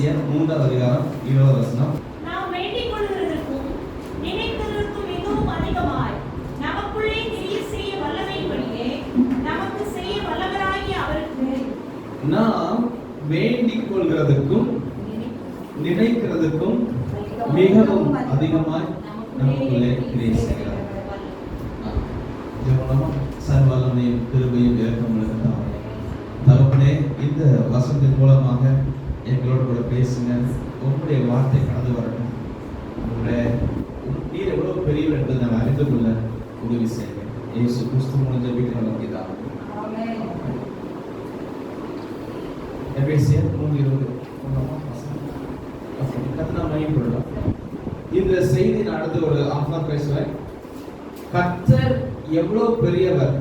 எபேசியர் 3ஆம் அதிகாரம் 20 வசனம். நாம் வேண்டிக் கொள்கிறதற்கும் நினைக்கிறதற்கும் மிகவும் அதிகமாய் நமக்குள்ளே கிரியை செய்ய வல்லமையின்படியே நமக்கு செய்ய வல்லவராகிய அவருக்கு நாம் வேண்டிக் கொள்கிறதுக்கும் நினைக்கிறதுக்கும் மிகவும் அதிகமாய் நமக்குள்ளே கிரியை செய்கிறார். சர்வவல்லமையும் கிருபையும் இரக்கமுள்ள தகப்பனே, இந்த வசனத்தின் மூலமாக எங்களோடு கூட பேசுங்க. உங்களுடைய வார்த்தை கடந்து வரட்டும். நீர் எவ்வளவு பெரியவர் என்பதை நான் அறிந்து கொள்ள உதவி செய்யுங்க. இயேசு கிறிஸ்து மூலம் ஜெபிக்கிறோம் பிதாவே. எபேசியர் 3:20 கர்த்தர் மகிமைப்படலாம். இந்த செய்தி நான் அடுத்து ஒரு ஆஃப் பேசுவேன். கர்த்தர் எவ்வளவு பெரியவர்,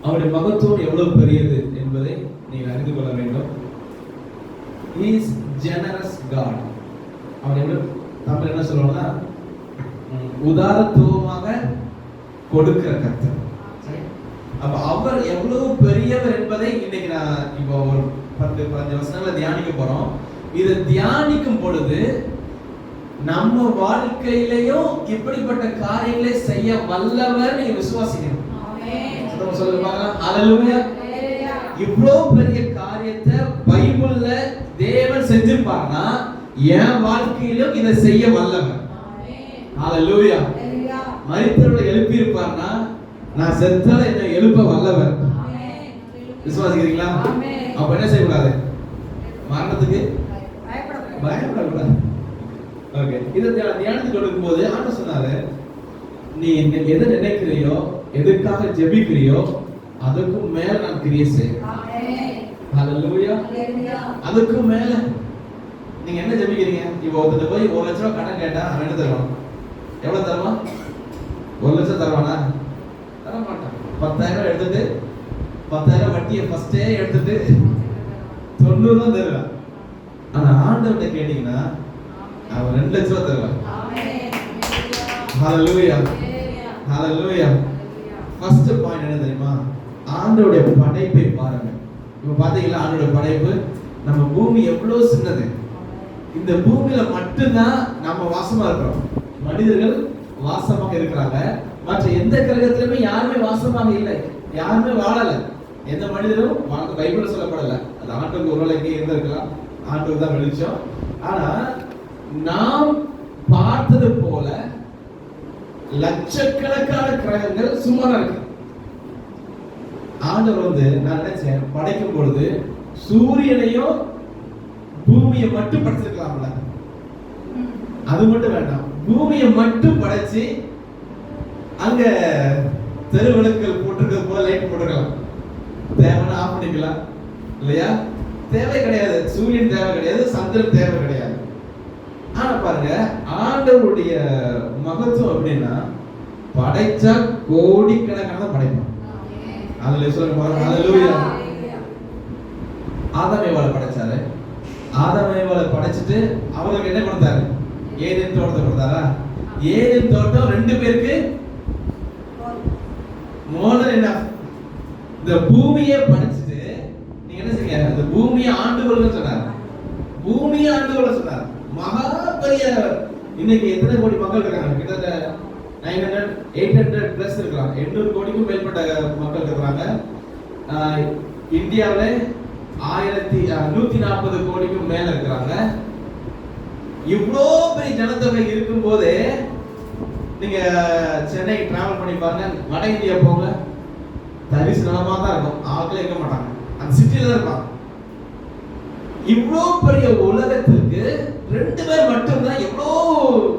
அவருடைய மகத்துவம் எவ்வளவு பெரியது என்பதை நீங்கள் அறிந்து கொள்ள வேண்டும். He is generous God. அவர் எவ்வளவு, தமிழ் என்ன சொல்லுவாங்கன்னா, உதாரத்துவமாக கொடுக்கிற கர்த்தர். அப்ப அவர் எவ்வளவு பெரியவர் என்பதை இன்னைக்கு நான் இப்போ ஒரு 10-15 வசனங்களை தியானிக்க போறோம். இதை தியானிக்கும் பொழுது நம்ம வாழ்க்கையிலையும் இப்படிப்பட்ட காரியங்களை செய்ய வல்லவர் நீங்க விசுவாசிக்கணும். சொல்லுங்க, ஹalleluya. இவ்வளவு பெரிய காரியத்தை பைபிள்ல தேவன் செஞ்சிருப்பார்னா என் வாழ்க்கையிலும் இதை செய்ய வல்லவர். ஹalleluya. மரித்தவர்களை எழுப்பி இருப்பார்னா நான் செத்தால என்னை எழுப்ப வல்லவர். விசுவாசிக்கிறீங்களா? அப்ப என்ன செய்யக்கூடாது? மரணத்துக்கு பயப்படக்கூடாது. ஓகே, இதை தியானத்துக்கு கொடுக்கும்போது ஆண்டவர் சொன்னாரு, நீ எதை நினைக்கிறியோ, எதுக்காக ஜெபிக்கிறியோ, அதுக்கும் மேல நான் கிரியை செய்றேன். ஹalleluya. அதுக்கும் மேல நீங்க என்ன ஜெபிக்கிறீங்க? இப்போ ஒருத்தர் போய் 1 லட்சம் ரூபாய் கடன் கேட்டா அவன் என்ன தருவான்? எவ்வளவு தருவான்? 1 லட்சம் தருவானா? தர மாட்டான். 10,000 எடுத்துட்டு 10,000 வட்டியை ஃபர்ஸ்டே எடுத்துட்டு 90 தான் தருவான். ஆனா ஆண்டவர்கிட்ட கேட்டீங்கன்னா அவன் 2 லட்சம் ரூபாய் தருவான். ஹalleluya. ஹalleluya. ஃபர்ஸ்ட் பாயிண்ட் என்ன தெரியுமா? ஆண்டவருடைய படைப்பை பாருங்க. இப்போ பாத்தீங்களா, ஆண்டவருடைய படைப்பு, நம்ம பூமி எவ்வளவு சின்னது. இந்த பூமியில மட்டும்தான் நம்ம வாசமா இருக்கிறோம். மனிதர்கள் வாசமாக இருக்கிறாங்க. மற்ற எந்த கிரகத்திலுமே யாருமே வாசமாக இல்லை, யாருமே வாழல. எந்த மனிதரும் பைபிள்ல சொல்லப்படல. அது ஆண்டவருக்கு ஒருவேளை எங்கே இருந்திருக்கலாம், ஆண்டவருக்கு தான் வெளிச்சம். ஆனா நாம் பார்த்தது போல லட்சக்கணக்கான கிரகங்கள் சும்மா இருக்கு. ஆண்டவர் நான் நினைச்சேன், படைக்கும் பொழுது சூரியனையும் பூமியை மட்டும் படைச்சிருக்கலாம்ல. அது மட்டும் வேண்டாம், பூமியை மட்டும் படைச்சு அங்க தெருவிளக்குகள் போட்டிருக்கிறது போல லைட் போட்டுக்கலாம். தேவைன்னா ஆஃப் பண்ணிக்கலாம் இல்லையா? தேவை கிடையாது. சூரியன் தேவை கிடையாது, சந்திரன் தேவை கிடையாது. ஆனா பாருங்க, ஆண்டவருடைய மகத்துவம் எப்படின்னா, படைச்சா கோடிக்கணக்கான படைப்பான். அதுல சொல்லுங்க, ஹalleluya. ஆதாம் ஏவாளை படைச்சாரு. ஆதாம் ஏவாளை படைச்சிட்டு அவங்களுக்கு என்ன கொடுத்தாரு? ஏதேன் தோட்டத்தை கொடுத்தாரா? ஏதேன் தோட்டம் 2 பேருக்கு மோர் தென் எனஃப். இந்த பூமியை படைச்சிட்டு நீங்க என்ன செய்யுங்க? இந்த பூமியை ஆண்டு கொள்ளுன்னு சொன்னார். பூமியை ஆண்டு கொள்ள சொன்னார். மகா பெரிய, இன்னைக்கு எத்தனை கோடி மக்கள் இருக்காங்க? கிட்டத்தட்ட 900-800 பிளஸ் இருக்காங்க. 800 கோடிக்கும் மேற்பட்ட மக்கள் இருக்காங்க. இந்தியாவில் 140 கோடிக்கும் மேல இருக்கிறாங்க. இவ்வளோ பெரிய ஜனத்தொகை இருக்கும் போதே நீங்க சென்னை டிராவல் பண்ணி பாருங்க, வட இந்தியா போங்க, தரிசு நிலமா தான் இருக்கும், ஆட்களே இருக்க மாட்டாங்க, அந்த சிட்டில தான் இருப்பாங்க. இவ்வளோ பெரிய உலகத்துக்கு 2 பேர் மட்டும்தான் எவ்வளோ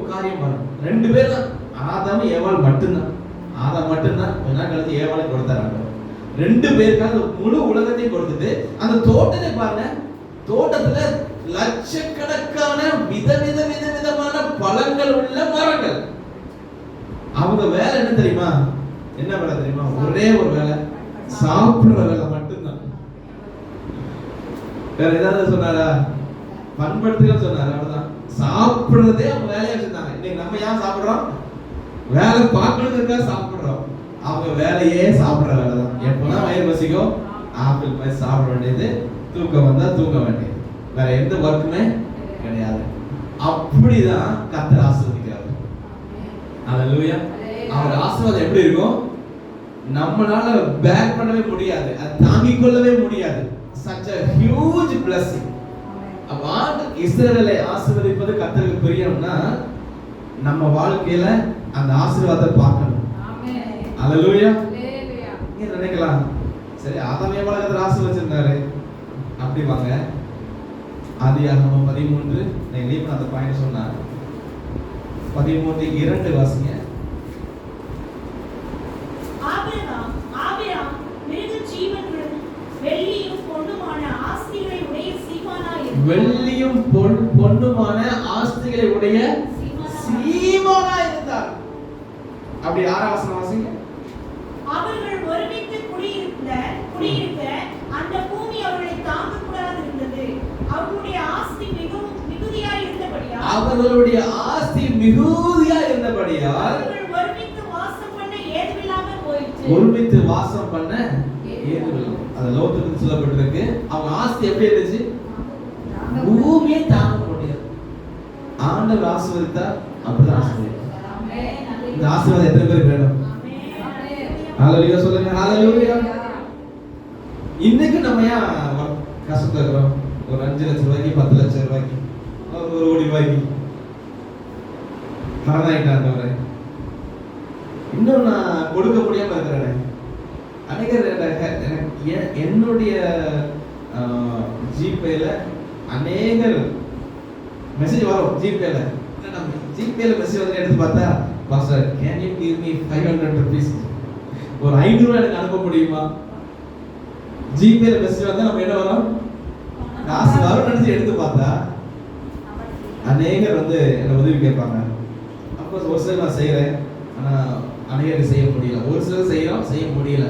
காரியம் பாருங்க. 2 பேர் தான், ஆதாம் ஏவாள் மட்டும்தான். ஆதாம் மட்டும்தான் கொஞ்ச நாள் கழிச்சு ஏவாளை கொடுத்தாங்க. 2 பேருக்காக முழு உலகத்தையும் கொடுத்துட்டு அந்த தோட்டத்தை பாருங்க. தோட்டத்துல லட்சக்கணக்கான விதவிதமான பழங்கள் உள்ள மரங்கள். அவங்க வேலை என்ன தெரியுமா? என்ன வேலை தெரியுமா? ஒரே ஒரு வேலை, சாப்பிடுற வேலை மட்டும்தான். வேற ஏதாவது சொன்னாரா? பண்படுத்துக சொன்னாரு, அவ்வளவுதான். சாப்பிடுறதே அவங்க வேலையா வச்சிருந்தாங்க. இன்னைக்கு நம்ம ஏன் சாப்பிடுறோம்? வேலை பார்க்கறதுக்காக சாப்பிடுறோம். அவங்க வேலையே சாப்பிடுற வேலை தான். எப்பதான் வயிறு பசிக்கும் ஆப்பிள் போய் சாப்பிட வேண்டியது, தூக்கம் வந்தா தூங்க வேண்டியது. வேற எந்த ஒர்க்குமே கிடையாது. அப்படிதான் கர்த்தர் ஆசீர்வதிக்கிறார். ஹalleluya. அவர் ஆசீர்வாதம் எப்படி இருக்கும்? நம்மளால பேக் பண்ணவே முடியாது, அது தாங்கிக் கொள்ளவே முடியாது. such a huge blessing. அப்ப இஸ்ரவேலை ஆசீர்வதிப்பது கர்த்தருக்கு பிரியம்னா நம்ம வாழ்க்கையில அந்த ஆசீர்வாதத்தை பார்க்கணும். ஆமென். ஹalleluya. ஹalleluya. நீங்க நினைக்கலாம், சரி ஆதாம் ஏவாளை கர்த்தர் ஆசீர்வதிச்சிருந்தாரு அப்படி வாங்க. ஆதியாகமம் 13 நான் லீவ் அந்த பாயிண்ட் சொன்னா 13:2 வாசிங்க. ஆபிரகாம் மிருக ஜீவன்களும் வெள்ளியும் பொன்னுமான ஆஸ்திகளை உடைய சீமானாய் இருந்தான். வெள்ளியும் பொன்னுமான ஆஸ்திகளை உடைய சீமானாய் இருந்தார். அப்படி 6ஆம் வசனம் வாசிங்க. அவர்கள் ஒருமித்து குடியிருக்க அந்த பூமி அவர்களை தாங்க கூடாது இருந்தது. அவர்களுடைய ஆஸ்தி மிகுதியாய் இருந்தபடியால் அவர்கள் ஒருமித்து வாசம் பண்ண ஏதுமில்லாமல் போயிற்று. ஒருமித்து வாசம் பண்ண ஏதுமில்லை. அது லோகத்துக்கு சொல்லப்பட்டிருக்கு. அவங்க ஆஸ்தி எப்படி இருந்துச்சு? பூமியை தாங்க முடியாது. ஆண்டவர் ஆசீர்வதித்தார், அப்படிதான் ஆசீர்வதித்தார். ஆமென். இந்த ஆசீர்வாதம் எத்தனை பேருக்கு வேணும்? ஆமென். ஹalleluya சொல்லுங்க. ஹalleluya. இன்னைக்கு நம்ம ஏன் கஷ்டத்துல இருக்கிறோம்? ஒரு 5 லட்சம் ரூபாய்க்கு 10 லட்சம் ரூபாய்க்கு ஒரு 1 கோடி ரூபாய்க்கு மறந்தாயிட்டாங்க. இன்னும் நான் கொடுக்க முடியாம இருக்கிறேன். என்னுடைய ஜிபேல அநேகர் மெசேஜ் வரும். ஜிபேல மெசேஜ் வந்து எடுத்து பார்த்தா, pastor can you give me 500 rupees, ஒரு 500 ரூபாய் எனக்கு அனுப்ப முடியுமா? ஜிபேல மெசேஜ் வந்தா நம்ம என்ன வரும்? காசு வரும் நினைச்சு எடுத்து பார்த்தா அநேகர் வந்து என்ன உதவி கேட்பாங்க. அப்கோர்ஸ் ஒரு சிலர் நான் செய்யறேன், ஆனா அநேகர் செய்ய முடியல. ஒரு சிலர் செய்யறோம், செய்ய முடியல.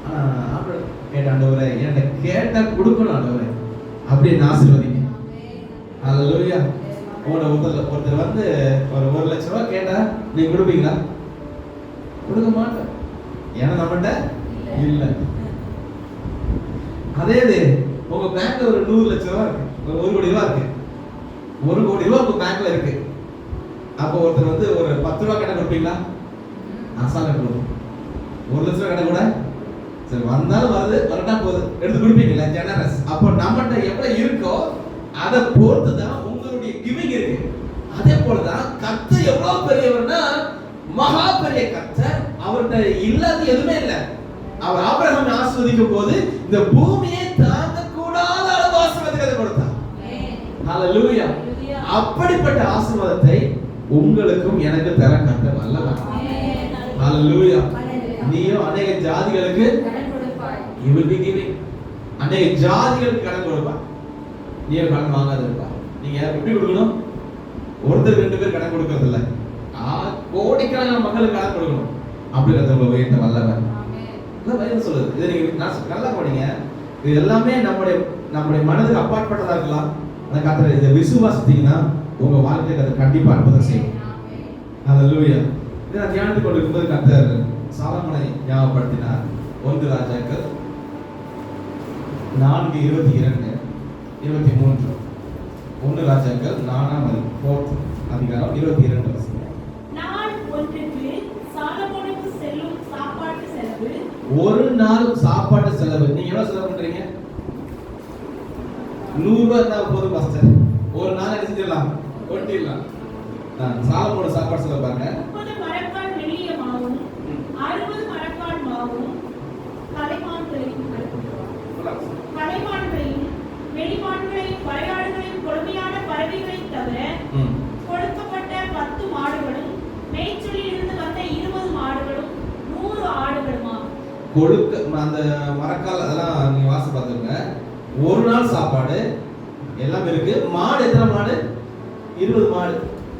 ஆனா ஆண்டவர் கேட்ட, ஆண்டவரே என்கிட்ட கேட்டா கொடுக்கணும் ஆண்டவரே, அப்படியே ஆசீர்வதிங்க. ஹalleluya. ஒருத்தர் வந்து ஒரு 1 லட்சம் ரூபாய் கேட்டா நீங்க கொடுப்பீங்களா? கொடுக்க மாட்டேன், ஏன்னா நம்மகிட்ட இல்ல. அதே உங்க பேங்க்ல ஒரு 100 லட்சம் ரூபாய் இருக்கு, ஒரு 1 கோடி ரூபாய் இருக்கு. 1 கோடி ரூபாய் உங்க பேங்க்ல இருக்கு. அப்போ ஒருத்தர் வந்து ஒரு 10 ரூபாய் கடை கொடுப்பீங்களா? அசால்ட்டா கொடுப்போம். 1 லட்சம் ரூபாய் கடை கூட சரி வந்தாலும் வருது, வரட்டா போகுது, எடுத்து கொடுப்பீங்களா? ஜெனரஸ். அப்போ நம்மகிட்ட எவ்வளவு இருக்கோ அதை பொறுத்து தான் உங்களுடைய கிவிங் இருக்கு. அதே போலதான் கர்த்தர் எவ்வளவு பெரியவர்னா மகா பெரிய கர்த்தர். அவர்கிட்ட இல்லாத எதுவுமே இல்லை. அவர் ஆபிரகாமை ஆசீர்வதிக்கும் போது இந்த பூமியை தாங்க கூடாத அளவு ஆசீர்வாதத்தை கொடுத்தார். ஹalleluya. அப்படிப்பட்ட ஆசீர்வாதத்தை உங்களுக்கும் எனக்கு தர கர்த்தர் வல்லவர். ஹalleluya. நீயோ அநேக ஜாதிகளுக்கு கடன் கொடுப்பாய். You will be giving. அநேக ஜாதிகளுக்கு கடன் கொடுப்பாய். நீயோ கடன் வாங்காத இருப்பாய். நீங்க எப்படி கொடுக்கணும்? ஒருத்தர் 2 பேர் கடன் கொடுக்கிறது இல்ல, கோடிக்கணக்கான மக்களுக்கு கடன் கொடுக்கணும். அப்படி கர்த்தர் உயர்த்த வல்லவர். பைபிள் சொல்லுது. இதை நீங்க நல்லா படிங்க. இது எல்லாமே நம்முடைய மனதுக்கு அப்பாற்பட்டதா இருக்கலாம். அந்த கர்த்தர் இதை விசுவாசித்தீங்கன்னா உங்க வாழ்க்கையை கர்த்தர் கண்டிப்பா அற்புதம் செய்யும். ஹalleluya. இதை நான் தியானித்துக் கொண்டிருக்கும்போது கர்த்தர் சாலமோனை ஞாபகப்படுத்தினார். 1 ராஜாக்கள் 4:22 23. 1 ராஜாக்கள் 4 அதிகாரம் 22 வசனம். நாள் ஒன்றுக்கு சாலமோனுக்கு செல்லும் சாப்பாட்டு செலவு. ஒரு நாள் சாப்பாட்டு செலவு நீங்க எவ்வளவு செலவு பண்றீங்க? 100 ரூபாய் இருந்தா போதும் பாஸ்டர். ஒரு நாள் எடுத்துடலாம், கொட்டிடலாம். சாலமோனோட சாப்பாடு செலவு பாருங்க. 30 மரக்கால் மெல்லிய மாவும் 60 மரக்கால் மாவும் கலைமான்களையும் வெளிமான்களையும் வரையாடுகளையும் கொடுமையான பறவைகளையும் தவிர கொடுக்கப்பட்ட 10 மாடுகளும் மேய்ச்சலில் இருந்து வந்த 20 மாடுகளும் 100 ஆடுகளுமா கொடுக்க. அந்த மரக்கால் அதெல்லாம் நீங்க வாசி பார்த்துங்க. ஒரு நாள் சாப்பாடு எல்லாம் இருக்கு. மாடு எத்தனை மாடு? 20 மாடு.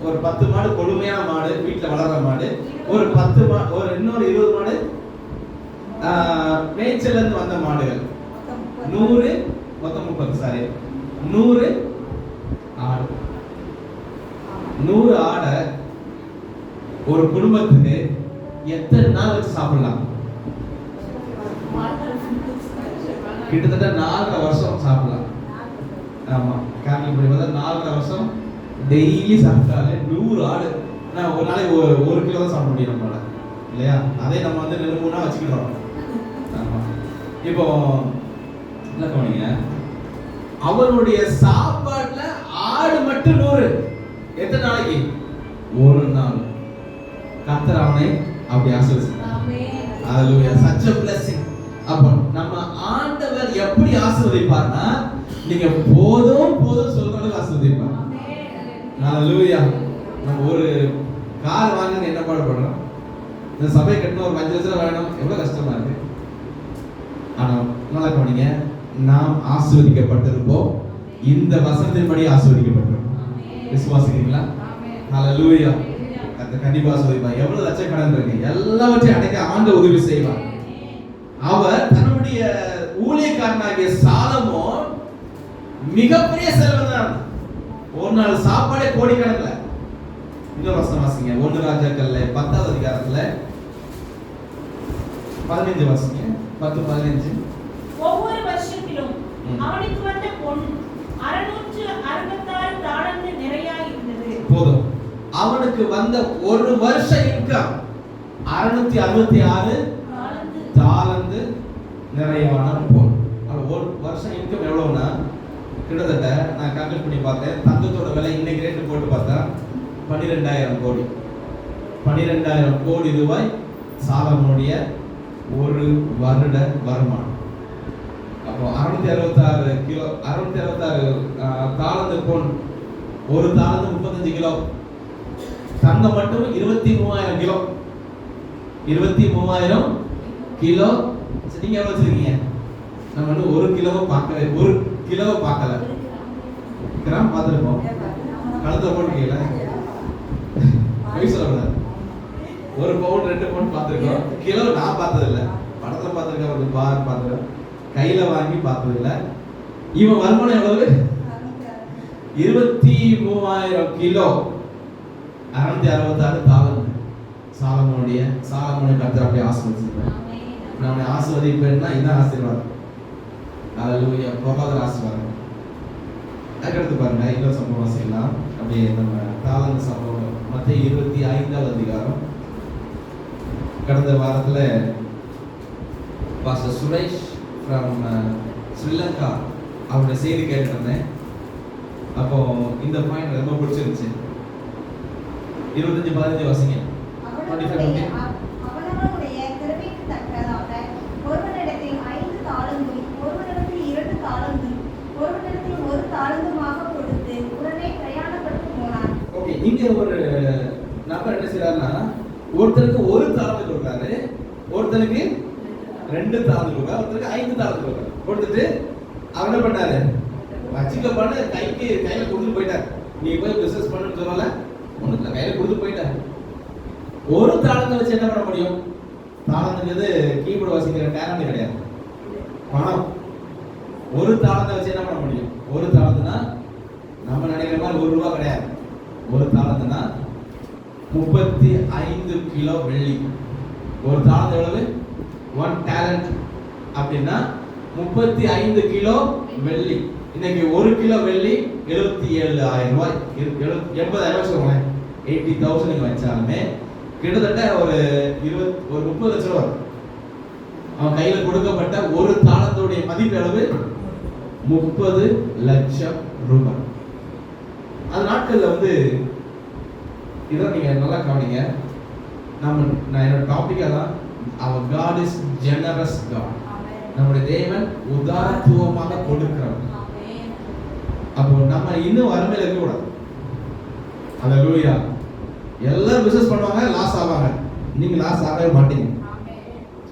ஒரு 10 மாடு கொடுமையான மாடு, வீட்டுல வளர்ற மாடு. ஒரு 10 ஒரு இன்னொரு 20 மாடு மேய்ச்சல்ல இருந்து வந்த மாடுகள். 100 மொத்தம் 30. சாரி 100 ஆடு. 100 ஆடை ஒரு குடும்பத்துக்கு எத்தனை நாள் வச்சு சாப்பிடலாம்? கிட்டத்தட்ட 4 வருஷம் சாப்பிடலாம். ஆமா கால்குலேட் பண்ணி பார்த்தா 4.5 வருஷம் டெய்லி சாப்பிட்டாலே 100 ஆடு. ஆனா ஒரு நாளைக்கு 1 கிலோ தான் சாப்பிட முடியும் நம்மளால, இல்லையா? அதே நம்ம வந்து 2-3 நாள் வச்சுக்கிறோம். ஆமா. இப்போ என்ன கவனிங்க, அவருடைய சாப்பாட்டுல ஆடு மட்டும் 100. எத்தனை நாளைக்கு? ஒரு நாள். கர்த்தர் அவனை அப்படி ஆசீர்வதிச்சார். ஆமென். ஹalleluya. such a blessing. அப்ப நம்ம ஆண்டவர் எப்படி ஆசீர்வதிப்பார்னா, நீங்க போதும் போதும் சொல்ற அளவுக்கு ஆசீர்வதிப்பார். ஆமென். ஹalleluya. நம்ம ஒரு கார் வாங்க என்ன பாடுபடுறோம்? இந்த சபை கட்டணும், ஒரு 5 லட்சம் வேணும், எவ்வளவு கஷ்டமா இருக்கு. ஆனா நல்லா கவனிங்க, நாம் ஆசீர்வதிக்கப்பட்டிருப்போம். இந்த வசனத்தின்படி ஆசீர்வதிக்கப்பட்டிருப்போம். விசுவாசிக்கிறீங்களா? ஹalleluya. அந்த கண்டிப்பா ஆசீர்வதிப்பார். எவ்வளவு லட்சக்கணக்கில் இருக்கு, எல்லாவற்றையும் அடைக்க ஆண்டவர் உதவி செய்வார். அவர் தன்னுடைய ஊழியக்காரனாகிய சாலமோன் மிகப்பெரிய செல்வந்தன். ஒரு நாள் சாப்பாடே கோடிக்கணக்கில். இன்னொரு வசனம் வாசிங்க, 1 ராஜாக்கள்ல 10வது அதிகாரத்துல 15 வாசிங்க. 10-15. ஒவ்வொரு வருஷத்திலும் அவனுக்கு வந்த பொன் 666 தாலந்து நிறையாய் இருந்தது. போதும். அவனுக்கு வந்த ஒரு வருஷ இன்கம் 666 தாலந்து நிறைவான பொன். ஒரு வருஷம் இன்கம் எவ்வளவுனா, கிட்டத்தட்ட நான் கால்குலேட் பண்ணி பார்த்தேன், தங்கத்தோட விலை இன்னைக்கு ரேட்டு போட்டு பார்த்தா 12,000 கோடி. 12,000 கோடி ரூபாய் சாலமோனுடைய ஒரு வருட வருமானம். அப்போ 666 கிலோ, 666 தாலந்து பொன், ஒரு தாலந்து 35 கிலோ. தங்கம் மட்டும் 23,000 கிலோ. 23,000 கிலோ. நீங்க எவ்வளவு வச்சிருக்கீங்க? நம்ம வந்து 1 கிலோவை பார்க்கல, 1 கிலோவை பார்க்கல. கிராம் பார்த்துருக்கோம், கழுத்தை போட்டுக்கீங்களா? பொய் சொல்லக்கூடாது. 1 பவுன் 2 பவுன் பார்த்துருக்கோம். கிலோ நான் பார்த்ததில்ல, படத்துல பார்த்துருக்கேன், ஒரு பார் பார்த்துருக்கேன், கையில வாங்கி பார்த்ததில்ல. இவன் வருமானம் எவ்வளவு? 23,000 கிலோ. 666 தாலந்து. சாலமோனை கர்த்தர் அப்படியே ஆசீர்வதிச்சிருக்கார். நான் ஆசீர்வதிப்பேன்னா இதான் ஆசீர்வாதம். ஹalleluya. பொருளாதார ஆசீர்வாதம். அதுக்கடுத்து பாருங்க, இன்னொரு சம்பவம் செய்யலாம். அப்படியே நம்ம தாலந்து சம்பவம் மத்தேயு 25வது அதிகாரம். கடந்த வாரத்துல பாஸ்டர் சுரேஷ் ஃப்ரம் ஸ்ரீலங்கா அவருடைய செய்தி கேட்டிருந்தேன். அப்போ இந்த பாயிண்ட் ரொம்ப பிடிச்சிருந்துச்சு. 25-15 வாசிங்க. அவனவனுடைய திறமைக்கு தக்கதாக ஒருவனிடத்தில் 5 தாலந்தும் ஒருவனிடத்தில் 2 தாலந்தும் ஒருவனிடத்தில் 1 தாலந்துமாக கொடுத்து உடனே பிரயாணப்பட்டு போனான். ஓகே, இங்க ஒரு நபர் என்ன செய்யறாருன்னா, ஒருத்தருக்கு 1 தாலந்து கொடுக்குறாரு, ஒருத்தருக்கு 2 தாலந்து கொடுக்குறாரு, ஒருத்தருக்கு 5 தாலந்து கொடுக்குறாரு. கொடுத்துட்டு அவர் என்ன பண்ணாரு, வச்சுக்கப்பான்னு கையில கொடுத்துட்டு போயிட்டார். நீ போய் பிசினஸ் பண்ணுன்னு சொல்லல, ஒண்ணுல கையில கொடுத்து போயிட்டார். 1 தாளத்தை வச்சு என்ன பண்ண முடியும்? தாளத்துங்கிறது கீபோர்டு வாசிக்கிற டேலண்ட் கிடையாது, பணம். 1 தாளத்தை வச்சு என்ன பண்ண முடியும்? 1 தாளத்துனா நம்ம நினைக்கிற மாதிரி 1 ரூபா கிடையாது. 1 தாளத்துனா 35 கிலோ வெள்ளி. 1 தாளத்து எவ்வளவு? 1 டேலண்ட் அப்படின்னா 35 கிலோ வெள்ளி. இன்னைக்கு 1 கிலோ வெள்ளி 77,000 ரூபாய், 80,000 வச்சுக்கோங்களேன். 80,000 நீங்க வச்சாலுமே கிட்டத்தட்ட ஒரு 30 லட்சம் ரூபாய். அவன் கையில கொடுக்கப்பட்ட 1 தாளத்துடைய மதிப்பு எவ்வளவு? 30 லட்சம் ரூபாய். அந்த நாட்கள்ல வந்து இதான் நீங்க நல்லா கவனிங்க. நான் என்னோட டாபிக்கா தான், அவர் God is generous God. நம்முடைய தேவன் உதாரத்துவமாக கொடுக்கிறவர். அப்போ நம்ம இன்னும் வறுமையில இருக்க கூடாது. ஹalleluya. எல்லாரும் பிசினஸ் பண்ணுவாங்க, லாஸ் ஆவாங்க. நீங்க லாஸ் ஆகவே மாட்டீங்க.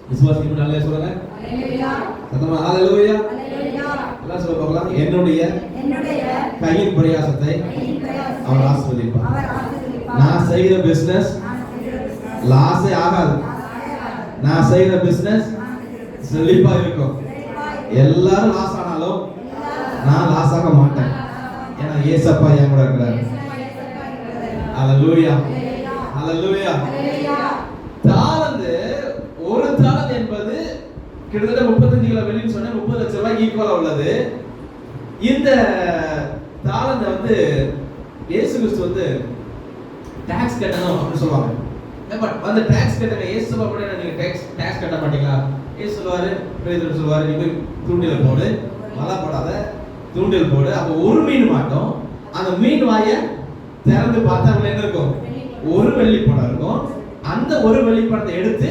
விசுவாசிக்கு நல்ல சொல்லுங்க. ஹalleluya. சத்தமா ஹalleluya. ஹalleluya. எல்லாம் சொல்ல பார்க்கலாம். என்னுடைய கையின் பிரயாசத்தை அவர் ஆசீர்வதிப்பார். நான் செய்கிற பிசினஸ் லாஸே ஆகாது. நான் செய்கிற பிசினஸ் செழிப்பா இருக்கும். எல்லாரும் லாஸ் ஆனாலும் நான் லாஸ் ஆக மாட்டேன். ஏன்னா ஏசப்பா என் கூட இருக்கிறார். ஹalleluya. ஹalleluya. தாலந்து, 1 தாலந்து என்பது கிட்டத்தட்ட 35 கிலோ வெள்ளின்னு சொன்னா 30 லட்சம் ரூபாய் ஈக்குவலா உள்ளது. இந்த தாளந்தை வந்து இயேசு கிறிஸ்து வந்து டாக்ஸ் கட்டணும் அப்படின்னு சொல்லுவாங்க. பட் அந்த டாக்ஸ் கட்டங்க இயேசு அப்படியே நீங்க டாக்ஸ் கட்ட மாட்டீங்களா? இயேசு சொல்லுவாரு, பேதுரு சொல்லுவாரு, நீ போய் தூண்டில போடு, மழை போடாத, தூண்டில் போடு. அப்போ ஒரு மீன் மாட்டோம். அந்த மீன் வாயை திறந்து பார்த்தா அதுல என்ன இருக்கும்? ஒரு வெள்ளி பணம் இருக்கும். அந்த ஒரு வெள்ளி பணத்தை எடுத்து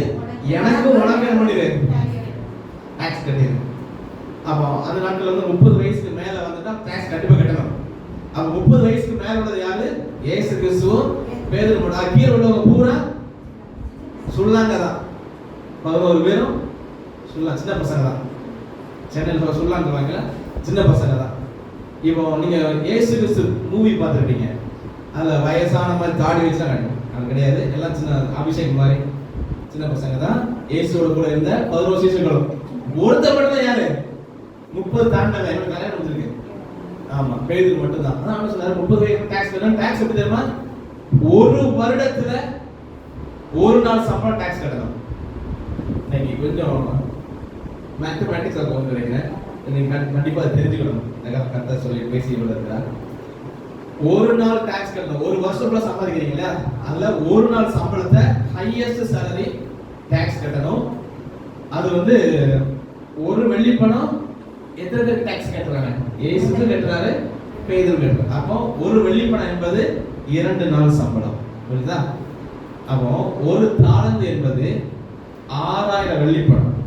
எனக்கு உனக்கு என்ன பண்ணிடு? டாக்ஸ் கட்டிடு. அப்போ அந்த நாட்கள் வந்து 30 வயசுக்கு மேல வந்துட்டா டாக்ஸ் கண்டிப்பா கட்டணும். அப்ப 30 வயசுக்கு மேல உள்ளது யாரு? இயேசு கிறிஸ்துவும் பேதுரு மட்டும். கீழே உள்ளவங்க பூரா சொல்லாங்க தான். 11 பேரும் சொல்லலாம், சின்ன பசங்க தான். சென்னையில் சொல்லாங்க சின்ன பசங்க தான். இப்போ நீங்க இயேசு கிறிஸ்து மூவி பார்த்துருப்பீங்க. அதுல வயசான மாதிரி தாடி வச்சுலாம் காட்டும். அது கிடையாது, எல்லாம் சின்ன அபிஷேக் மாதிரி சின்ன பசங்க தான். இயேசுவோட கூட இருந்த 11 சீஷர்களும். ஒருத்தர் மட்டும் தான் யாரு? 30 தாண்டவன். இவன் கல்யாணம் முடிச்சிருக்கு. ஆமா, பேதுரு மட்டும் தான். அதான் அவன் சொன்னாரு 30 வயசு டாக்ஸ் கட்டணும். டாக்ஸ் எப்படி தெரியுமா? ஒரு வருடத்துல ஒரு நாள் சம்பளம் டாக்ஸ் கட்டணும். இன்னைக்கு கொஞ்சம் மேத்தமேட்டிக்ஸ் வந்து நினைக்கிறேன். நீங்க கண்டிப்பா அதை தெரிஞ்சுக்கணும். கரெக்டா சொல்லி பேசி இருக்கிறார். ஒரு நாள் டாக்ஸ் கட்டணும். ஒரு வருஷத்துல சம்பாதிக்கிறீங்களா, அதுல ஒரு நாள் சம்பளத்தை ஹையஸ்ட் சேலரி டாக்ஸ் கட்டணும். அது வந்து ஒரு வெள்ளி பணம் எத்தனை பேர் டாக்ஸ் கட்டுறாங்க? இயேசுக்கு கட்டுறாரு, பேதுரு கட்டுறாரு. அப்போ ஒரு வெள்ளி பணம் என்பது 2 நாள் சம்பளம். புரியுதா? அப்போ ஒரு தாளந்து என்பது 6000 வெள்ளி பணம்.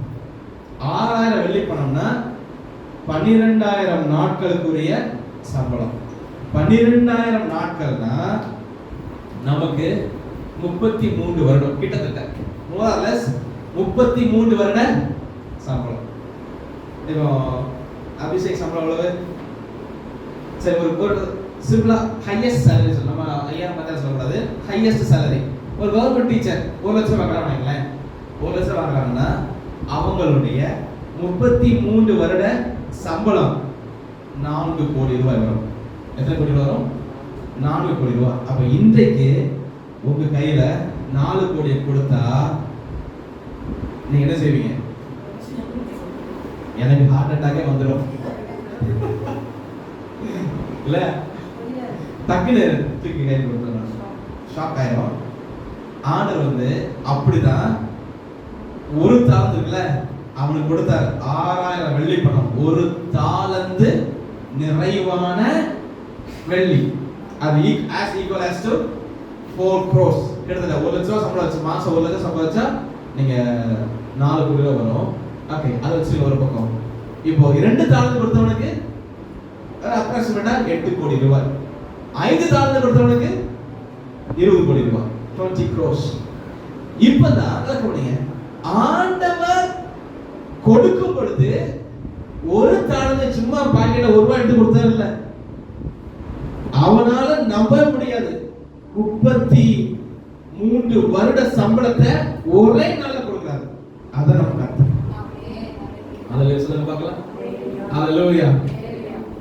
6000 வெள்ளி பணம்னா 12000 நாட்களுக்குரிய சம்பளம். 12000 நாட்கள்னா நமக்கு 33 வருடம், கிட்டத்தட்ட more or less 33 வருட சம்பளம். இப்போ அபிஷேக் சம்பளம் எவ்வளவு? சரி, ஒரு சிம்பிளா ஹையஸ்ட் சேலரி சொல்ல, நம்ம 5000 மட்டும் சொல்லக்கூடாது. ஹையஸ்ட் சேலரி ஒரு கவர்மெண்ட் டீச்சர் 1 லட்சம் வாங்குறாங்க. 1 லட்சம் வாங்குறாங்கன்னா அவங்களுடைய 33 வருட சம்பளம் 4 கோடி ரூபாய் வரும். எத்தனை கோடி வரும்? 4 கோடி ரூபாய். அப்ப இன்றைக்கு உங்க கையில 4 கோடியை கொடுத்தா நீங்க என்ன செய்வீங்க? எனக்கு ஹார்ட் அட்டாக்கே வந்துடும் இல்ல, டக்குன்னு தூக்கி கையில் கொடுத்துருவாங்க, ஷாக் ஆயிரும். ஆண்டர் வந்து அப்படிதான் ஒரு தாளந்து இருக்குல்ல, அவனுக்கு கொடுத்தார் 6000 வெள்ளி பணம். ஒரு தாளந்து நிறைவான வெள்ளி. அது as equal as to 4 crores. கிட்டத்தட்ட 1 லட்சம் சம்பளம் வச்சு, மாசம் 1 லட்சம் சம்பளம் வச்சா நீங்க 4 கோடி ரூபாய் வரும். ஓகே, அது வச்சு ஒரு பக்கம். இப்போ 2 தாளந்து கொடுத்தவனுக்கு அப்ராக்சிமேட்டா 8 கோடி ரூபாய். 5 தாளந்து கொடுத்தவனுக்கு 20 கோடி ரூபாய், 20 crores. இப்பதான் கவனிங்க, ஆண்டவர் கொடுக்கும் பொழுது ஒரு தாளந்து சும்மா பாக்கெட்ல 1 ரூபாய் எடுத்து கொடுத்தாரு இல்ல, அவனால நம்ப முடியாது 33 வருட சம்பளத்தை ஒரே நாள்ல கொடுக்கிறாரு. அத நம்ம கர்த்தர். ஹalleluya சொல்லுங்க பார்க்கலாம். ஹalleluya.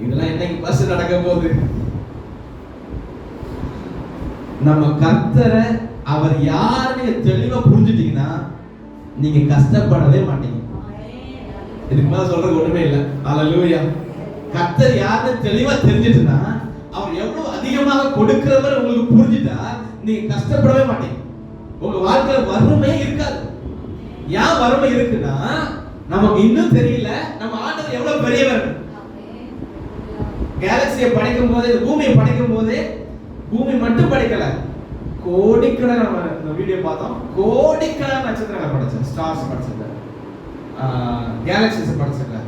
இதெல்லாம் இன்னைக்கு பஸ் நடக்க போகுது. நம்ம கர்த்தரை அவர் யாருன்னு தெளிவா புரிஞ்சுட்டீங்கன்னா நீங்க கஷ்டப்படவே மாட்டீங்க. இதுக்கு மேல சொல்றது ஒண்ணுமே இல்ல. ஹalleluya. கர்த்தர் யாருன்னு தெளிவா தெரிஞ்சிட்டுனா, அவர் எவ்வளவு அதிகமாக கொடுக்கிறவர் உங்களுக்கு புரிஞ்சிட்டா நீங்க கஷ்டப்படவே மாட்டீங்க. உங்க வாழ்க்கையில வறுமை இருக்காது. ஏன் வறுமை இருக்குன்னா, நமக்கு இன்னும் தெரியல நம்ம ஆண்டவர் எவ்வளவு பெரியவர். கேலக்சியை படைக்கும் போதே, பூமியை படைக்கும் போதே, பூமி மட்டும் படைக்கல, கோடிக்கணக்கான, நம்ம வீடியோ பார்த்தோம், கோடிக்கணக்கான நட்சத்திரங்களை படைச்சார், ஸ்டார்ஸ் படைச்சார், கேலக்சிஸ் படைச்சார்.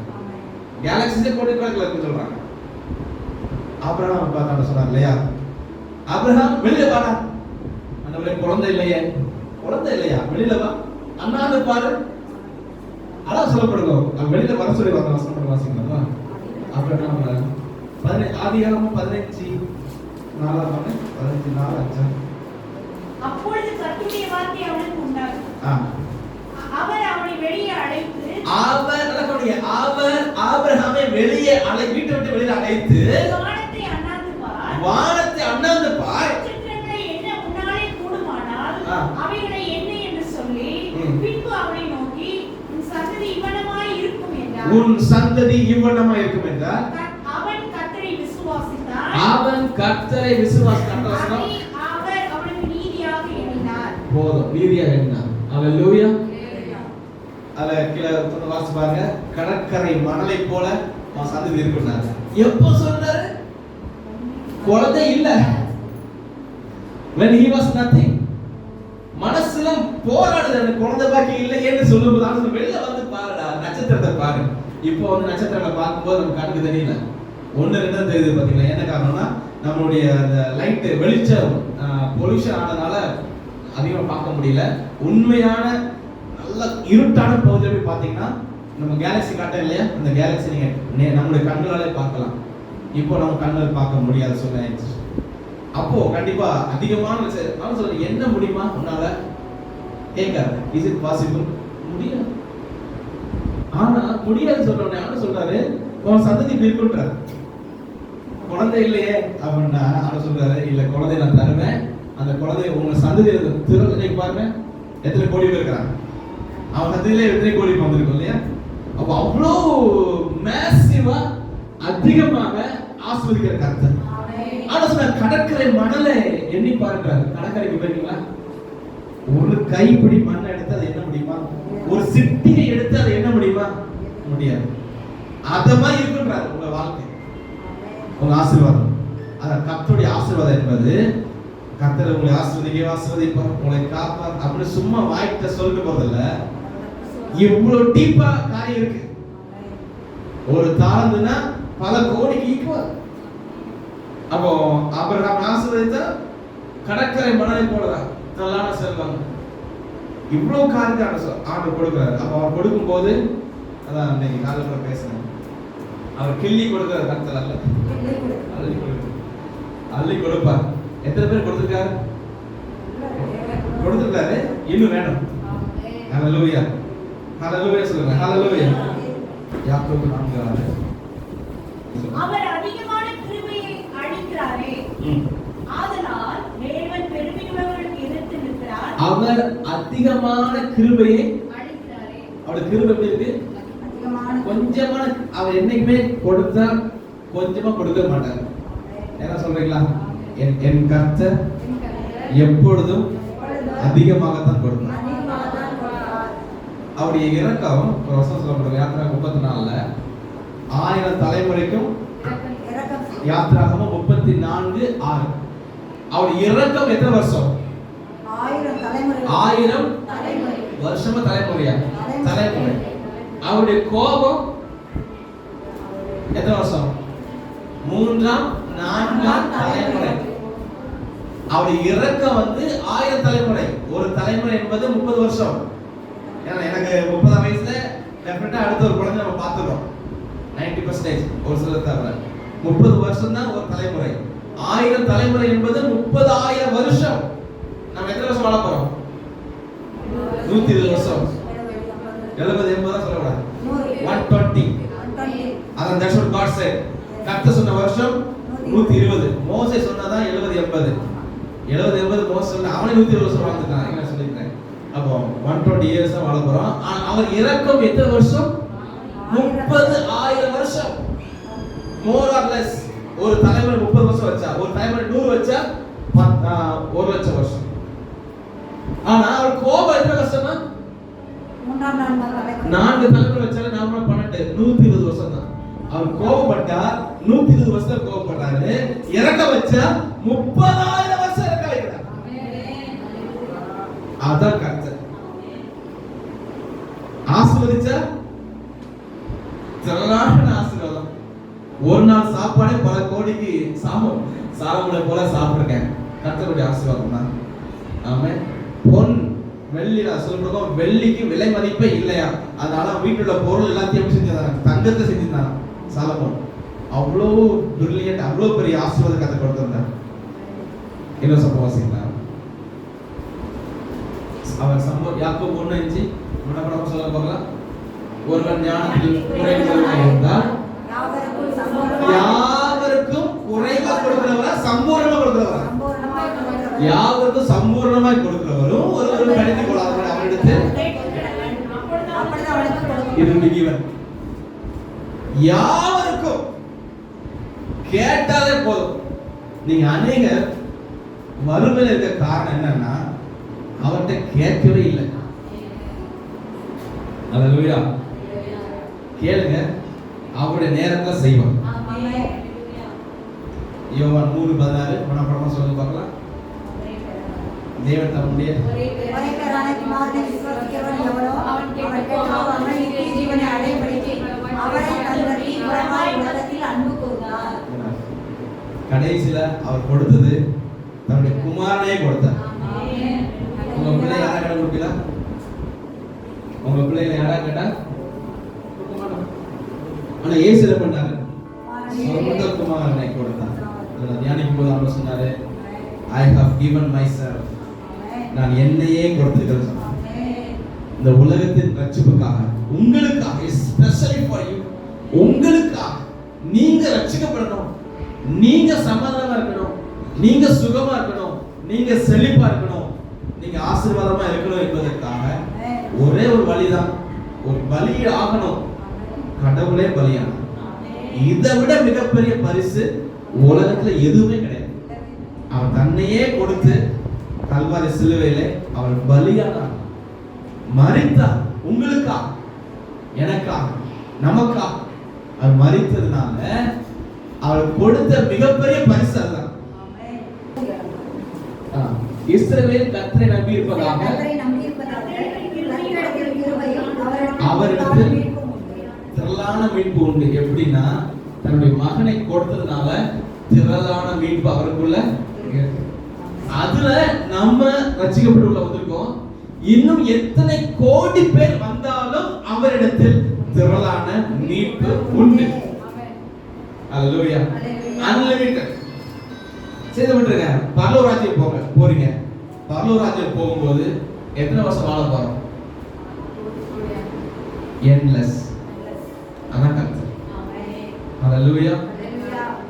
கேலக்சிஸே கோடிக்கணக்கில் இருக்குன்னு சொல்றாங்க. ஆபிரகாம் பார்த்தாங்க சொன்னாங்க இல்லையா, ஆபிரகாம் வெளியில வாடா, அண்ணவரே குழந்தை இல்லையே, குழந்தை இல்லையா, வெளியில வா, அண்ணாந்து பாரு, அதான் சொல்லப்படுங்க. வெளியில வர சொல்லி வர வசனம் வாசிக்கலாமா? ஆபிரகாம் ஆதியாகமம் 15:4 அப்பொழுது கர்த்தருடைய வார்த்தை அவனுக்கு உண்டானது. அவர் அவனை வெளியே அழைத்து, அவர் ஆபிரகாமை வெளியே வீட்டை விட்டு வெளியே அழைத்து, வானத்தை அண்ணாந்து பார், வானத்தை அண்ணாந்து பார், நட்சத்திரங்களை எண்ண உன்னாலே கூடுமானால் அவைகளை எண்ண என்று சொல்லி, பின்பு அவனை நோக்கி, உன் சந்ததி இவ்வளமாய் இருக்கும் என்றார். உன் சந்ததி இவ்வளமாய் இருக்கும் என்றார். அவன் அவன் கர்த்தரை விசுவாசித்தான். அவர் அவனுக்கு நீதியாக எண்ணினார். போதும், நீதியாக எண்ணினார். ஹalleluya. அத கீழ வாசி பாருங்க. கடற்கரை மணலை போல அவன் சந்ததி இருக்குன்னாரு. எப்போ சொன்னாரு? குழந்தை இல்ல. when he was nothing. மனசுல போராடுது, அந்த குழந்தை பாக்கி இல்லையேன்னு சொல்லும்போது அவன் வெளில வந்து பாருடா, நட்சத்திரத்தை பாரு. இப்போ வந்து நட்சத்திரங்களை பார்க்கும்போது நமக்கு கண்ணுக்கு தெரியல. ஒன்று ரெண்டு தெரியுது பாத்தீங்களா? என்ன காரணம்னா நம்மளுடைய அந்த லைட் வெளிச்சம் பொல்யூஷன் ஆனதுனால அதிகமாக பார்க்க முடியல. உண்மையான நல்ல இருட்டான பகுதியில் போய் பார்த்தீங்கன்னா நம்ம கேலக்ஸி காட்ட இல்லையா, அந்த கேலக்ஸி நீங்க நம்மளுடைய கண்களாலே பார்க்கலாம். இப்போ நம்ம கண்கள் பார்க்க முடியாத சூழ்நிலை ஆயிடுச்சு. அப்போ கண்டிப்பா அதிகமான நான் சொல்றேன், என்ன முடியுமா உன்னால கேட்காது. Is it possible? முடியாது. ஆனா முடியாது சொல்றவனே அவன் சொல்றாரு, உன் சந்ததி இப்படி இருக்குன்றாரு. குழந்தை இல்லையே அப்படின்னா அவன் சொல்றாரு, இல்ல குழந்தை நான் தருவேன், அந்த குழந்தை உங்க சந்ததி திறனை பாருங்க எத்தனை கோடி பேர் இருக்கிறாங்க. அவன் சந்ததியில எத்தனை கோடி வந்திருக்கும் இல்லையா? அப்ப அவ்வளோ மேசிவா அதிகமாக ஆஸ்வதிக்கிற கர்த்தர். ஆனா சொன்ன கடற்கரை மணலை எண்ணி பாருங்க. கடற்கரைக்கு போயிருக்கீங்களா? ஒரு கைப்பிடி மண்ணை எடுத்து அதை என்ன முடியுமா? ஒரு சிட்டியை எடுத்து அதை என்ன முடியுமா? முடியாது. அத மாதிரி இருக்குன்றாரு உங்க வாழ்க்கை, உங்க ஆசீர்வாதம். அதான் கர்த்தருடைய ஆசீர்வாதம் என்பது கர்த்தர் உங்களை ஆசீர்வதிப்பார், உங்களை காப்பார் அப்படின்னு சும்மா வாய்க்கிட்ட சொல்லிட்டு போறதில்ல. இவ்வளவு டீப்பா காரியம் இருக்கு. ஒரு தாளந்துனா பல கோடிக்கு ஈக்குவல். அப்போ ஆபிரகாம் ஆசீர்வதித்த கடற்கரை மணலை போலதான் நல்லான செல்வம். இவ்வளவு காரியத்தை ஆண்டு கொடுக்கிறார். அப்ப அவர் கொடுக்கும் போது அதான் இன்னைக்கு காலையில பேசுறேன், அவர் கிள்ளி கொடுக்கிறார், கர்த்தர் அல்ல அள்ளி கொடுப்பார். எத்தனை பேர் கொடுத்திருக்காரு? கொடுத்திருக்காரு, இன்னும் வேணும். ஹalleluya, ஹalleluya சொல்லுங்க, ஹalleluya. யாக்கோபு 4:6. அவர் அதிகமான கிருபையை அளிக்கிறாரே, ஆதலால் தேவன் பெருமையுள்ளவர்களுக்கு எதிர்த்து நிற்கிறார். அவர் அதிகமான கிருபையை அளிக்கிறாரே. அவருடைய கிருபை எப்படி இருக்கு? கொஞ்சமான. அவர் என்னைக்குமே கொடுத்தா கொஞ்சமா கொடுக்க மாட்டார். என்ன சொல்றீங்களா? என் கர்த்தர் எப்பொழுதும் அதிகமாகத்தான் கொடுப்பார். அவருடைய இரக்கம் ஒரு வருஷம் சொல்லப்படுற யாத்திரா 34 1000 தலைமுறைக்கும் யாத்திராகம 34:6. அவருடைய இரக்கம் எத்தனை வருஷம்? 1000 வருஷமா தலைமுறையா? தலைமுறை. அவருடைய கோபம் எத்தனை வருஷம்? 3ஆம் 4ஆம் தலைமுறை. அவருடைய இரக்கம் வந்து 1000 தலைமுறை. ஒரு தலைமுறை என்பது 30 வருஷம். ஏன்னா எனக்கு 30 வயசுல டெஃபினட்டா அடுத்த ஒரு குழந்தை நம்ம பார்த்துறோம் 90% ஒரு சிலர் தவிர. 30 வருஷம் தான் ஒரு தலைமுறை. 1000 தலைமுறை என்பது 30,000 வருஷம். நம்ம எத்தனை வருஷம் வாழ போறோம்? 120 வருஷம். 70 80 சொல்லக்கூடாது, 120. அதான் that's what God said. கர்த்தர் சொன்ன வருஷம் 120. மோசே சொன்னதான் 70 80. 70 80 மோசே சொன்ன அவனே 120 வருஷம் வாழ்ந்துட்டான். என்ன சொல்லிருக்கேன்? அப்போ 120 இயர்ஸ் வாழ போறோம். அவர் இரக்கம் எத்தனை வருஷம்? 30,000 வருஷம். More or less. ஒரு தலைமுறை 30 வருஷம் வச்சா, ஒரு தலைமுறை 100 வச்சா 1 லட்சம் வருஷம். ஆனா அவர் கோபம் எத்தனை வருஷம்னா 4 தலைமுறை வச்சாலே நாம 12 120 வருஷம் தான். அவர் கோபப்பட்டா 120 வருஷத்துல கோபப்பட்டாரு. இறக்க வச்சா 30,000 வருஷம் இறக்க வைக்கிறார். அதான் கர்த்தர். ஆசீர்வதிச்சா திரளான ஆசீர்வாதம். ஒரு நாள் சாப்பாடே பல கோடிக்கு சாலமோனை போல சாப்பிட்டுருக்கேன். கர்த்தருடைய ஆசீர்வாதம் தான். ஆமென். பொன் வெள்ளி சொல்றோம், வெள்ளிக்கு விலை மதிப்பே இல்லையா, அதனால வீட்டுல பொருள் எல்லாத்தையும் செஞ்சிருந்தாங்க, தங்கத்தை செஞ்சிருந்தாங்க சாலமோன். அவ்வளோ பிரில்லியன்ட், அவ்வளோ பெரிய ஆசீர்வாதம் கதை கொடுத்திருந்தார். என்ன சம்பவாசிங்களா? அவர் சம்பவம் யாக்கோபு 1:5 மனப்படமா சொல்ல போகலாம். ஒருவன் ஞானத்தில் குறைவாக இருந்தால் யாவருக்கும் குறைவா கொடுக்கிறவரா சம்பூர்ணமா கொடுக்கிறவரா? யாவருக்கும் சம்பூர்ணமாய் கொடுக்கிறவரும் ஒருவரும் கடிந்து கொள்ளாதவர் அவரிடத்தில் இது given. யாவருக்கும் கேட்டாலே போதும். நீங்க அநேக வறுமையில இருக்க காரணம் என்னன்னா அவர்கிட்ட கேட்கவே இல்லை. அல்லேலூயா. கேளுங்க, அவருடைய நேரத்துல செய்வார். யோவான் 3:16 மனப்பாடமா சொல்லுங்க பார்க்கலாம். தேவன் தம்முடைய ஒரே பேரான குமாரனை விசுவாசிக்கிறவன் எவனோ அவன் கேட்காமல் நித்திய ஜீவனை அடையும்படிக்கு அவரை தன்னுடைய தீவிரமாய் உலகத்தில் அன்பு கூர்ந்தார். கடைசியில அவர் கொடுத்தது தன்னுடைய குமாரனையே கொடுத்தார். உங்க பிள்ளை யாரா கேட்டா கொடுப்பீங்களா? உங்க பிள்ளைகளை யாரா கேட்டா கொடுக்க மாட்டோம். ஆனா இயேசு என்ன பண்ணாரு? சொந்த குமாரனை கொடுத்தார். அதுல தியானிக்கும் போது அவர் சொன்னாரு, I have given myself. நான் என்னையே கொடுத்திருக்கிறேன் சொன்னார். இந்த உலகத்தின் ரட்சிப்புக்காக, உங்களுக்காக, especially for you, உங்களுக்காக நீங்க ரட்சிக்கப்படணும், நீங்க சமாதானமா இருக்கணும், நீங்க சுகமா இருக்கணும், நீங்க செழிப்பா இருக்கணும், நீங்க ஆசீர்வாதமா இருக்கணும் என்பதற்காக ஒரே ஒரு வழிதான், ஒரு பலி ஆகணும். கடவுளே பலியானார். இதை விட மிகப்பெரிய பரிசு உலகத்துல எதுவுமே கிடையாது. அவர் தன்னையே கொடுத்து கல்வாரி சிலுவையில அவர் பலியானார், மரித்தார். உங்களுக்கா, எனக்கா, நமக்கா அவர் மரித்ததுனால அவர் கொடுத்த மிகப்பெரிய பரிசு அதுதான். இஸ்ரவேல் கர்த்தரை நம்பி இருப்பதாக அவரிடத்தில் திரளான மீட்பு உண்டு. எப்படின்னா தன்னுடைய மகனை கொடுத்ததுனால திரளான மீட்பு அவருக்குள்ள. அதுல நம்ம ரட்சிக்கப்பட்டு உள்ள வந்திருக்கோம். இன்னும் எத்தனை கோடி பேர் வந்தாலும் அவரிடத்தில் திரளான மீட்பு உண்டு. அல்லேலூயா. அன்லிமிட்டட். செய்து விட்டுருங்க. பரலோக ராஜ்யம் போறீங்க. பரலோக ராஜ்யம் போகும்போது எத்தனை வருஷம் வாழ போறோம்? எண்ட்லெஸ். அதான் கர்த்தர். அல்லேலூயா.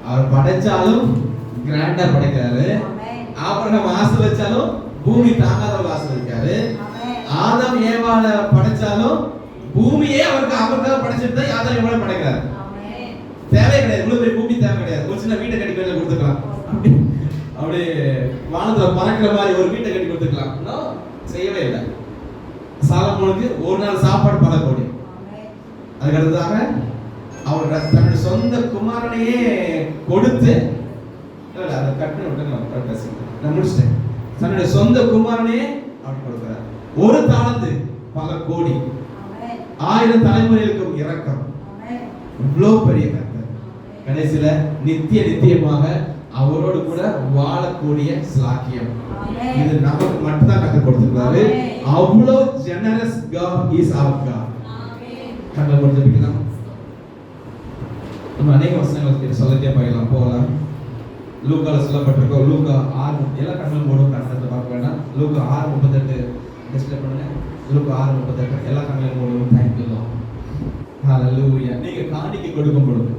அவர் படைச்சாலும் கிராண்டா படைக்கிறாரு. ஆபிரகாம் ஆசீர்வதிச்சாலும் பூமி தாங்காதவங்க ஆசீர்வதிக்காரு. ஆதாம் ஏவாளை படைச்சாலும் பூமியே அவருக்காக படைச்சிட்டு தான் ஆதாம் ஏவாளை படைக்கிறாரு. தேவை கிடையாது, இவ்வளவு பெரிய பூமி தேவை கிடையாது. ஒரு சின்ன வீட்டை கட்டி வெளில கொடுத்துக்கலாம், அப்படியே வானத்துல பறக்கிற மாதிரி ஒரு வீட்டை கட்டி கொடுத்துக்கலாம். செய்யவே இல்லை. சாலமோனுக்கு ஒரு நாள் சாப்பாடு பல கோடி. அதுக்கு அடுத்ததாக அவர் தன்னுடைய சொந்த குமாரனையே கொடுத்து, அதை கட்டின முடிச்சிட்டேன், தன்னுடைய சொந்த குமாரனையே அவர் கொடுக்கிறார். ஒரு தாளந்து பல கோடி, 1000 தலைமுறைகளுக்கும் இரக்கம். இவ்வளவு பெரிய கர்த்தர் கடைசியில நித்தியமாக அவரோடு கூட வாழக்கூடிய ஸ்லாக்கியம் இது நமக்கு மட்டும்தான் கற்றுக் கொடுத்திருக்காரு. அவ்வளவு generous God is our God. கண்ணை கொடுத்துக்கலாம். நம்ம அநேக வசனங்கள் சொல்லிட்டே போகலாம். லூக்கால சொல்லப்பட்டிருக்கோம். லூக்கா 6 எல்லாம் கண்ணில் மூடும், கண்ணத்தை பார்க்க வேண்டாம். லூக்கா 6:38 டிஸ்பிளே பண்ணுங்க. லூக்கா 6:38 எல்லா கண்ணிலும் மூடும். Thank you lord. ஹalleluya. நீங்க காணிக்கை கொடுக்கும் பொழுது,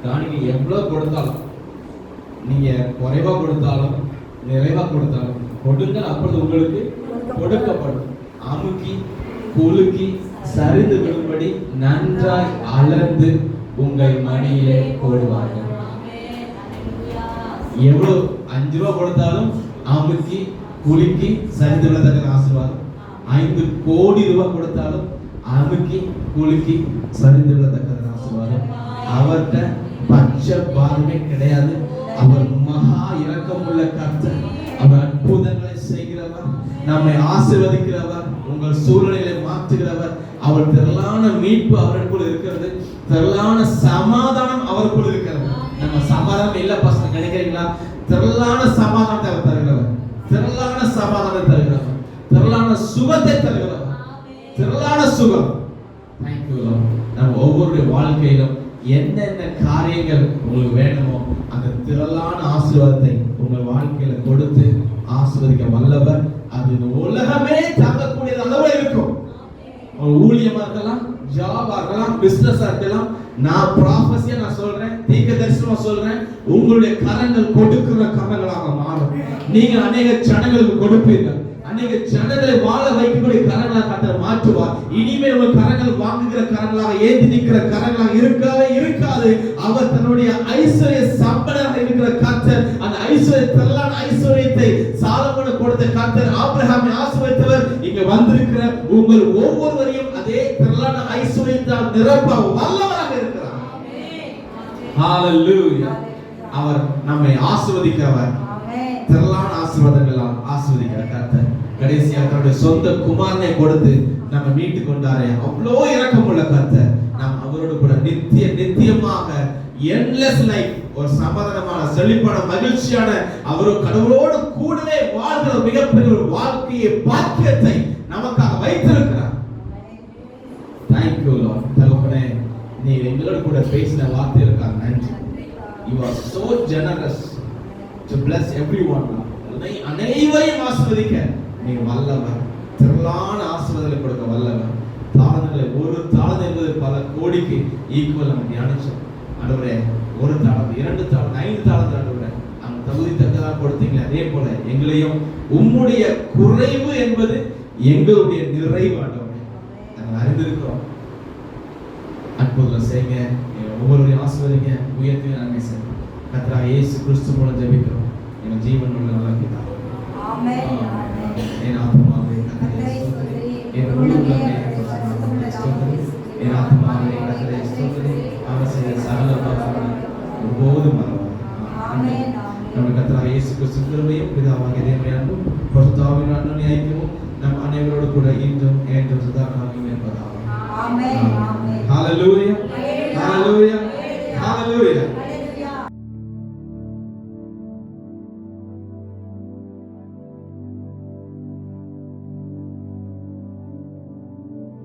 காணிக்கை எவ்வளவு கொடுத்தாலும், நீங்க குறைவா கொடுத்தாலும் நிறைவா கொடுத்தாலும் கொடுங்கள், அப்பொழுது உங்களுக்கு கொடுக்கப்படும். அமுக்கி குலுக்கி சரிந்து விடும்படி நன்றாய் அளந்து உங்கள் மடியிலே போடுவார்கள். எவ்வளவு 5 ரூபா கொடுத்தாலும் அமுக்கி குலுக்கி சரிந்து விடத்தக்க ஆசீர்வாதம். 5 கோடி ரூபாய் கொடுத்தாலும் அமுக்கி குலுக்கி சரிந்து விடத்தக்க ஆசீர்வாதம். அவர்கிட்ட பட்சபாதமே கிடையாது. அவர் மகா இரக்கமுள்ள கர்த்தர். அவர் அற்புதங்களை செய்கிறவர், நம்மை ஆசீர்வதிக்கிறவர், உங்கள் சூழ்நிலையை மாற்றுகிறவர். அவர் திரளான மீட்பு அவருக்குள் இருக்கிறது, திரளான சமாதானம் அவருக்குள் இருக்கிறது. நம்ம சமாதானம் இல்ல பசங்க நினைக்கிறீங்களா? திரளான சமாதானத்தை அவர் தருகிறவர், திரளான சமாதானத்தை தருகிறவர், திரளான சுகத்தை தருகிறவர், திரளான சுகம். Thank you Lord. நம்ம ஒவ்வொருடைய வாழ்க்கையிலும் என்னென்ன காரியங்கள் உங்களுக்கு வேணுமோ அந்த திரளான ஆசீர்வாதத்தை உங்கள் வாழ்க்கையில கொடுத்து ஆசீர்வதிக்க வல்லவர். அது இந்த உலகமே தாங்கக்கூடிய அளவு இருக்கும். ஊழியமா இருக்கலாம், ஜாபா இருக்கலாம், பிசினஸா இருக்கலாம். நான் ப்ராஃபஸியா நான் சொல்றேன், தீர்க்கதரிசனமா சொல்றேன், உங்களுடைய கரங்கள் கொடுக்கிற கரங்களாக மாறும். நீங்க அநேக ஜனங்களுக்கு கொடுப்பீர்கள், அநேக ஜனங்களை வாழ வைக்கக்கூடிய கரங்களாக கர்த்தர் மாற்றுவார். இனிமேல் உங்கள் கரங்கள் வாங்குகிற கரங்களாக, ஏந்தி நிற்கிற கரங்களாக இருக்கவே இருக்காது. அவர் தன்னுடைய ஐஸ்வர்ய சம்பளமாக இருக்கிற கர்த்தர் திரளான ஐஸ்வரியத்தை சாலமோனுக்கு கொடுத்த கர்த்தர் ஆபிரகாமை ஆசீர்வதித்தவர். இங்க வந்திருக்கிற உங்கள் ஒவ்வொருவரையும் அதே திரளான ஐஸ்வரியத்தால் நிரப்ப வல்லவராக இருக்கிறார். ஹalleluya. அவர் நம்மை ஆசீர்வதிக்கிறவர். திரளான ஆசீர்வாதங்களால் ஆசீர்வதிக்கிற கர்த்தர். கடைசியாக தன்னுடைய சொந்த குமாரனை கொடுத்து நம்ம மீட்டு கொண்டாரே, அவ்வளோ இரக்கமுள்ள கர்த்தர். நாம் அவரோடு கூட நித்தியமாக endless life, ஒரு சமாதானமான செழிப்பான மகிழ்ச்சியான அவரோட கடவுளோடு கூடவே வாழ்கிற மிகப்பெரிய ஒரு வாழ்க்கையை பாக்கியத்தை நமக்காக வைத்திருக்கிறார். Thank you Lord. தகப்பனே, நீ எங்களோடு கூட பேசின வார்த்தைகளுக்காக நன்றி. You are so generous to bless everyone. அனைவரையும் ஆசீர்வதிக்க நீ வல்லவர். திரளான ஆசீர்வாதங்களை கொடுக்க வல்லவர். தாளங்களை ஒரு தாளம் என்பது பல கோடிக்கு ஈக்குவல். நம்ம தியானிச்சோம். ஆண்டவரே, ஒரு தாளம், 2 தாளம், 5 தாளம் ஆண்டவரே, அந்த தகுதி தக்கதாக கொடுத்தீங்களே, அதே போல எங்களையும் உம்முடைய குறைவு என்பது எங்களுடைய நிறைவு ஆண்டவரே நாங்கள் அறிந்திருக்கிறோம். அற்புதம் செய்யுங்க. ஒவ்வொருவரையும் ஆசீர்வதிங்க, உயர்த்தி நன்மை செய்யுங்க. கர்த்தராகிய இயேசு கிறிஸ்து மூலம் ஜெபிக்கிறோம் எங்கள் ஜீவன் உள்ள நல்ல பிதாவே. ஆமென். என் ஆத்துமாவே கர்த்தரை ஸ்தோத்திரி, என் உள்ளமே கர்த்தரை ஸ்தோத்திரி, என் ஆத்துமாவே கர்த்தரை ஸ்தோத்திரி, அவர் செய்த சகல உபகாரங்களும் எப்போதும் மறவாதே. ஆமென். நம்முடைய கர்த்தராகிய இயேசு கிறிஸ்து கிருபையும் பிதாவாகிய தேவனுடைய அன்பும் பரிசுத்த ஆவியின் அன்பின் ஐக்கியமும் நம் அனைவரோடு கூட இன்றும் என்றும் சதா காலமும் இருப்பதாக. ஆமென். ஆமென். ஹalleluya.